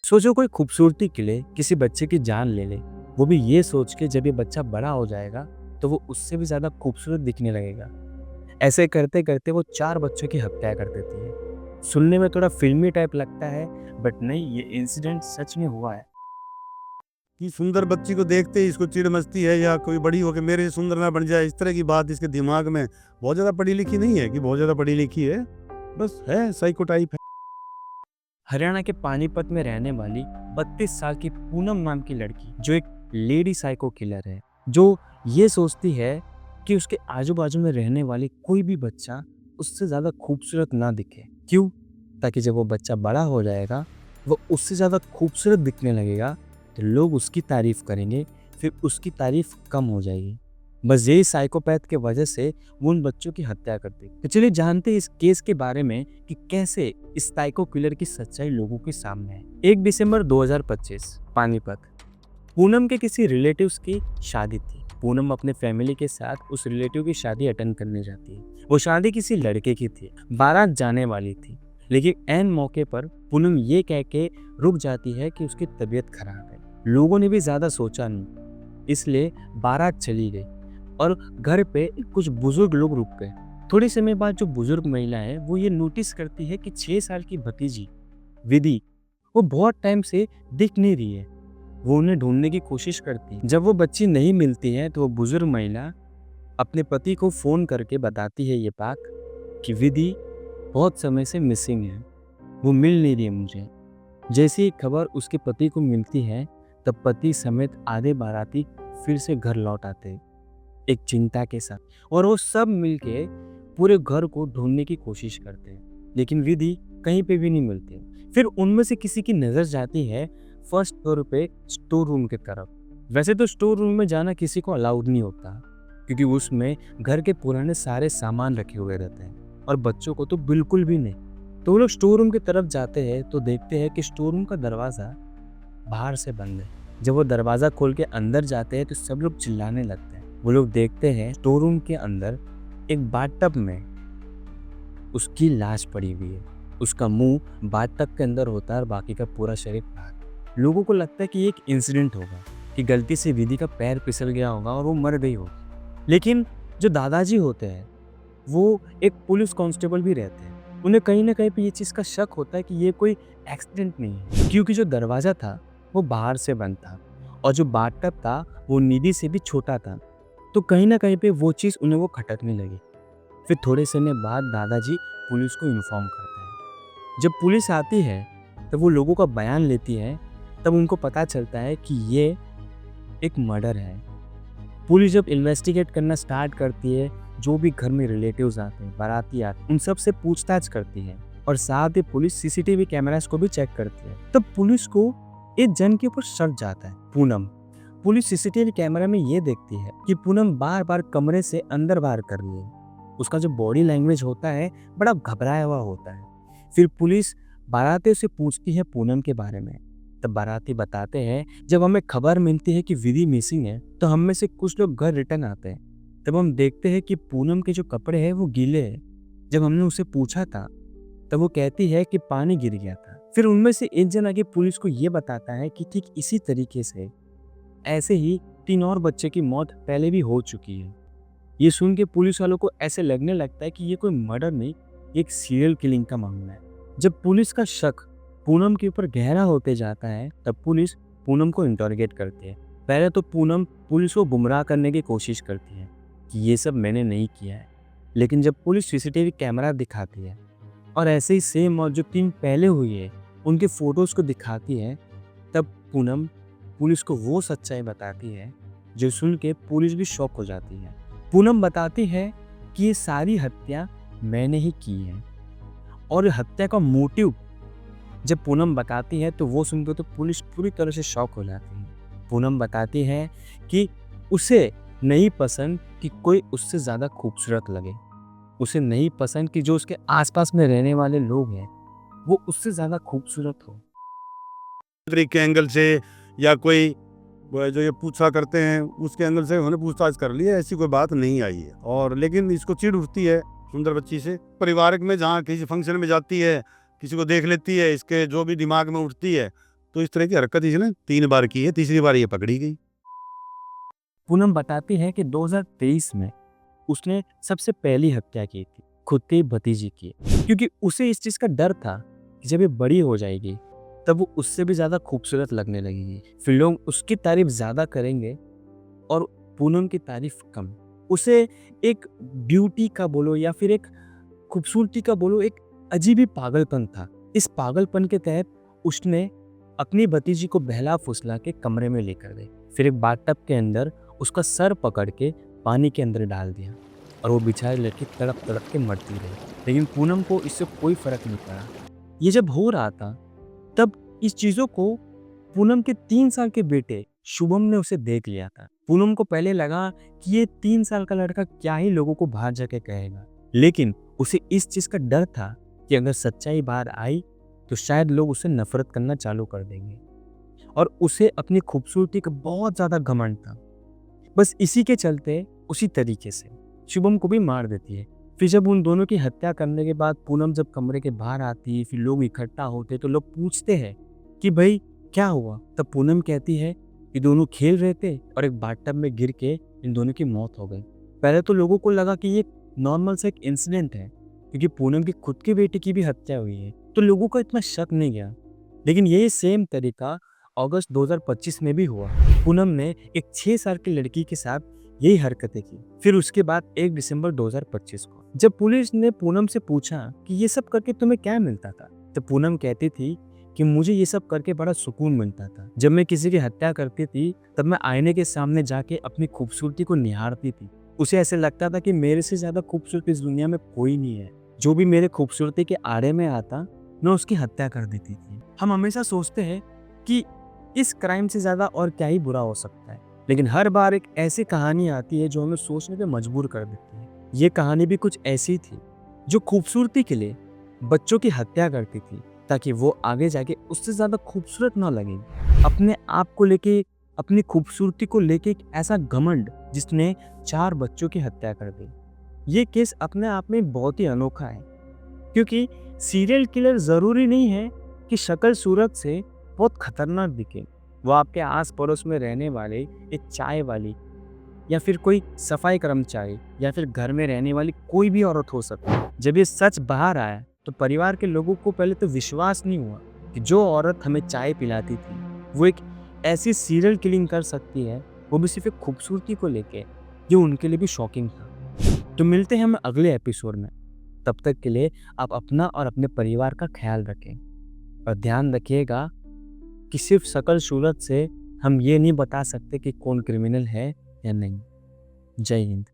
सोचो कोई खूबसूरती के लिए किसी बच्चे की जान ले ले, वो भी ये सोच के जब ये बच्चा बड़ा हो जाएगा तो वो उससे भी ज्यादा खूबसूरत दिखने लगेगा। ऐसे करते करते वो 4 बच्चों की हत्या कर देती है। सुनने में थोड़ा फिल्मी टाइप लगता है, बट नहीं, ये इंसिडेंट सच में हुआ है। कि सुंदर बच्ची को देखते ही इसको चिढ़ मचती है या कोई बड़ी होकर मेरे से सुंदर ना बन जाए, इस तरह की बात इसके दिमाग में बहुत ज़्यादा पढ़ी लिखी नहीं है कि बहुत ज़्यादा पढ़ी लिखी है, बस है साइको टाइप है। हरियाणा के पानीपत में रहने वाली 32 साल की पूनम नाम की लड़की, जो एक लेडी साइको किलर है, जो ये सोचती है कि उसके आजू बाजू में रहने वाली कोई भी बच्चा उससे ज़्यादा खूबसूरत ना दिखे। क्यों? ताकि जब वो बच्चा बड़ा हो जाएगा, वो उससे ज़्यादा खूबसूरत दिखने लगेगा, तो लोग उसकी तारीफ करेंगे, फिर उसकी तारीफ कम हो जाएगी। बस यही साइकोपैथ के वजह से वो उन बच्चों की हत्या करते। तो चलिए जानते हैं इस केस के बारे में कि कैसे इस साइको किलर की सच्चाई लोगों के सामने है। 1 दिसंबर 2025, पानीपत। पूनम के किसी रिलेटिव्स की शादी थी। पूनम अपने फैमिली के साथ उस रिलेटिव की शादी अटेंड करने जाती है। वो शादी किसी लड़के की थी, बारात जाने वाली थी, लेकिन ऐन मौके पर पूनम ये कह के रुक जाती है कि उसकी तबीयत खराब है। लोगों ने भी ज्यादा सोचा नहीं, इसलिए बारात चली गई और घर पे कुछ बुजुर्ग लोग रुक गए। थोड़े समय बाद जो बुजुर्ग महिला है वो ये नोटिस करती है कि 6 साल की भतीजी विधि वो बहुत टाइम से दिख नहीं रही है। वो उन्हें ढूंढने की कोशिश करती है। जब वो बच्ची नहीं मिलती है तो वो बुजुर्ग महिला अपने पति को फोन करके बताती है ये बात कि विधि बहुत समय से मिसिंग है, वो मिल नहीं रही है मुझे। जैसे ही खबर उसके पति को मिलती है, तब पति समेत आधे बाराती फिर से घर लौट आते हैं, एक चिंता के साथ, और वो सब मिलके पूरे घर को ढूंढने की कोशिश करते हैं, लेकिन विधि कहीं पे भी नहीं मिलती। फिर उनमें से किसी की नजर जाती है फर्स्ट फ्लोर पे स्टोर रूम की तरफ। वैसे तो स्टोर रूम में जाना किसी को अलाउड नहीं होता, क्योंकि उसमें घर के पुराने सारे सामान रखे हुए रहते हैं, और बच्चों को तो बिल्कुल भी नहीं। तो वो लोग स्टोर रूम की तरफ जाते हैं तो देखते हैं कि स्टोर रूम का दरवाजा बाहर से बंद है। जब वो दरवाजा खोल के अंदर जाते हैं तो सब लोग चिल्लाने लगते हैं। वो लोग देखते हैं स्टोर रूम के अंदर एक बाथटब में उसकी लाश पड़ी हुई है। उसका मुंह बाथटब के अंदर होता है और बाकी का पूरा शरीर बाहर। लोगों को लगता है कि ये एक इंसिडेंट होगा, कि गलती से विधि का पैर फिसल गया होगा और वो मर गई होगी। लेकिन जो दादाजी होते हैं वो एक पुलिस कांस्टेबल भी रहते हैं। उन्हें कहीं ना कहीं पे ये चीज़ का शक होता है कि ये कोई एक्सीडेंट नहीं है, क्योंकि जो दरवाज़ा था वो बाहर से बंद था और जो बाथटब था वो निधि से भी छोटा था। तो कहीं ना कहीं पे वो चीज़ उन्हें वो खटकने लगी। फिर थोड़े समय बाद दादाजी पुलिस को इन्फॉर्म करते हैं। जब पुलिस आती है तब वो लोगों का बयान लेती है, तब उनको पता चलता है कि ये एक मर्डर है। पुलिस जब इन्वेस्टिगेट करना स्टार्ट करती है, जो भी घर में रिलेटिव्स आते हैं, बाराती आते हैं, उन सब से पूछताछ करती है, और साथ ही पुलिस सीसीटीवी कैमरास को भी चेक करती है। तब पुलिस को एक जन के ऊपर शक जाता है, पूनम। पुलिस सीसीटीवी कैमरा में ये देखती है कि पूनम बार बार कमरे से अंदर बाहर कर रही है। उसका जो बॉडी लैंग्वेज होता है बड़ा घबराया हुआ होता है। फिर पुलिस बारातियों से पूछती है पूनम के बारे में। तब बाराती बताते हैं, जब हमें खबर मिलती है कि विधि मिसिंग है तो हम में से कुछ लोग घर रिटर्न आते हैं। तब हम देखते हैं कि पूनम के जो कपड़े हैं वो गीले हैं। जब हमने उसे पूछा था तब वो कहती है कि पानी गिर गया था। फिर उनमें से एक जन आगे पुलिस को ये बताता है कि ठीक इसी तरीके से ऐसे ही 3 और बच्चे की मौत पहले भी हो चुकी है। ये सुन के पुलिस वालों को ऐसे लगने लगता है कि ये कोई मर्डर नहीं, एक सीरियल किलिंग का मामला है। जब पुलिस का शक पूनम के ऊपर गहरा होते जाता है तब पुलिस पूनम को इंटरोगेट करती है। पहले तो पूनम पुलिस को गुमराह करने की कोशिश करती है कि ये सब मैंने नहीं किया है, लेकिन जब पुलिस सीसीटीवी कैमरा दिखाती है और ऐसे ही सेम मौत जो 3 पहले हुई है उनके फोटोज को दिखाती है, तब पूनम पुलिस को वो सच्चाई बताती है जो सुन के पुलिस भी शॉक हो जाती है। पूनम बताती है कि ये सारी हत्या मैंने ही की है, और हत्या का मोटिव जब पूनम बताती है तो वो सुनकर तो पुलिस पूरी तरह से शॉक हो जाती है। पूनम बताती है कि उसे नहीं पसंद कि कोई उससे ज़्यादा खूबसूरत लगे। उसे नहीं पसंद कि जो उसके आसपास में रहने वाले लोग हैं वो उससे ज़्यादा खूबसूरत हो। के एंगल से या कोई वो जो ये पूछा करते हैं उसके एंगल से उन्होंने पूछताछ कर ली है, ऐसी कोई बात नहीं आई है। और लेकिन इसको चिढ़ उठती है सुंदर बच्ची से। पारिवारिक में जहाँ किसी फंक्शन में जाती है, किसी को देख लेती है, इसके जो भी दिमाग में उठती है तो इस तरह की हरकत इसने 3 बार की है, तीसरी बार ये पकड़ी गई। पूनम बताती है कि 2023 में उसने सबसे पहली हत्या की थी, खुद की भतीजी की, क्योंकि उसे इस चीज़ का डर था कि जब ये बड़ी हो जाएगी तब वो उससे भी ज़्यादा खूबसूरत लगने लगेगी, फिर लोग उसकी तारीफ ज़्यादा करेंगे और पूनम की तारीफ कम। उसे एक ब्यूटी का बोलो या फिर एक खूबसूरती का बोलो, एक अजीब ही पागलपन था। इस पागलपन के तहत उसने अपनी भतीजी को बहला फुसला के कमरे में लेकर गई, फिर एक बाथटब के अंदर उसका सर पकड़ के पानी के अंदर डाल दिया और वो बेचारी लड़की तड़प तड़प के मरती रही। लेकिन पूनम को इससे कोई फर्क नहीं पड़ा। ये जब हो रहा था तब इस चीज़ों को पूनम के 3 साल के बेटे शुभम ने उसे देख लिया था। पूनम को पहले लगा कि ये 3 साल का लड़का क्या ही लोगों को बाहर जाके कहेगा, लेकिन उसे इस चीज़ का डर था कि अगर सच्चाई बाहर आई तो शायद लोग उसे नफरत करना चालू कर देंगे, और उसे अपनी खूबसूरती का बहुत ज़्यादा घमंड था। बस इसी के चलते उसी तरीके से शुभम को भी मार देती है। फिर जब उन दोनों की हत्या करने के बाद पूनम जब कमरे के बाहर आती है, फिर लोग इकट्ठा होते तो लोग पूछते हैं कि भाई क्या हुआ। तब पूनम कहती है कि दोनों खेल रहे थे और एक बाथटब में गिर के इन दोनों की मौत हो गई। पहले तो लोगों को लगा कि ये नॉर्मल सा एक इंसिडेंट है, क्योंकि पूनम की खुद के बेटे की भी हत्या हुई है, तो लोगों का इतना शक नहीं गया। लेकिन यही सेम तरीका अगस्त 2025 में भी हुआ। पूनम ने एक 6 साल की लड़की के साथ यही हरकतें की। फिर उसके बाद 1 दिसंबर 2025 को जब पुलिस ने पूनम से पूछा कि ये सब करके तुम्हें क्या मिलता था, तो पूनम कहती थी कि मुझे ये सब करके बड़ा सुकून मिलता था। जब मैं किसी की हत्या करती थी तब मैं आईने के सामने जाके अपनी खूबसूरती को निहारती थी। उसे ऐसे लगता था कि मेरे से ज्यादा खूबसूरत इस दुनिया में कोई नहीं है। जो भी मेरे खूबसूरती के आड़े में आता मैं उसकी हत्या कर देती थी। हम हमेशा सोचते हैं कि इस क्राइम से ज्यादा और क्या ही बुरा हो सकता है, लेकिन हर बार एक ऐसी कहानी आती है जो हमें सोचने पे मजबूर कर देती है। ये कहानी भी कुछ ऐसी थी जो खूबसूरती के लिए बच्चों की हत्या करती थी ताकि वो आगे जाके उससे ज्यादा खूबसूरत ना लगे। अपने आप को लेके, अपनी खूबसूरती को लेके एक ऐसा घमंड जिसने 4 बच्चों की हत्या कर दी। ये केस अपने आप में बहुत ही अनोखा है, क्योंकि सीरियल किलर जरूरी नहीं है कि शक्ल सूरत से बहुत खतरनाक दिखे। वो आपके आस पड़ोस में रहने वाले एक चाय वाली या फिर कोई सफाई कर्मचारी या फिर घर में रहने वाली कोई भी औरत हो सकती है। जब ये सच बाहर आया तो परिवार के लोगों को पहले तो विश्वास नहीं हुआ कि जो औरत हमें चाय पिलाती थी वो एक ऐसी सीरियल किलिंग कर सकती है, वो भी सिर्फ एक खूबसूरती को लेके। ये उनके लिए भी शॉकिंग था। तो मिलते हैं हम अगले एपिसोड में। तब तक के लिए आप अपना और अपने परिवार का ख्याल रखें और ध्यान रखिएगा कि सिर्फ शक्ल सूरत से हम ये नहीं बता सकते कि कौन क्रिमिनल है या नहीं। जय हिंद।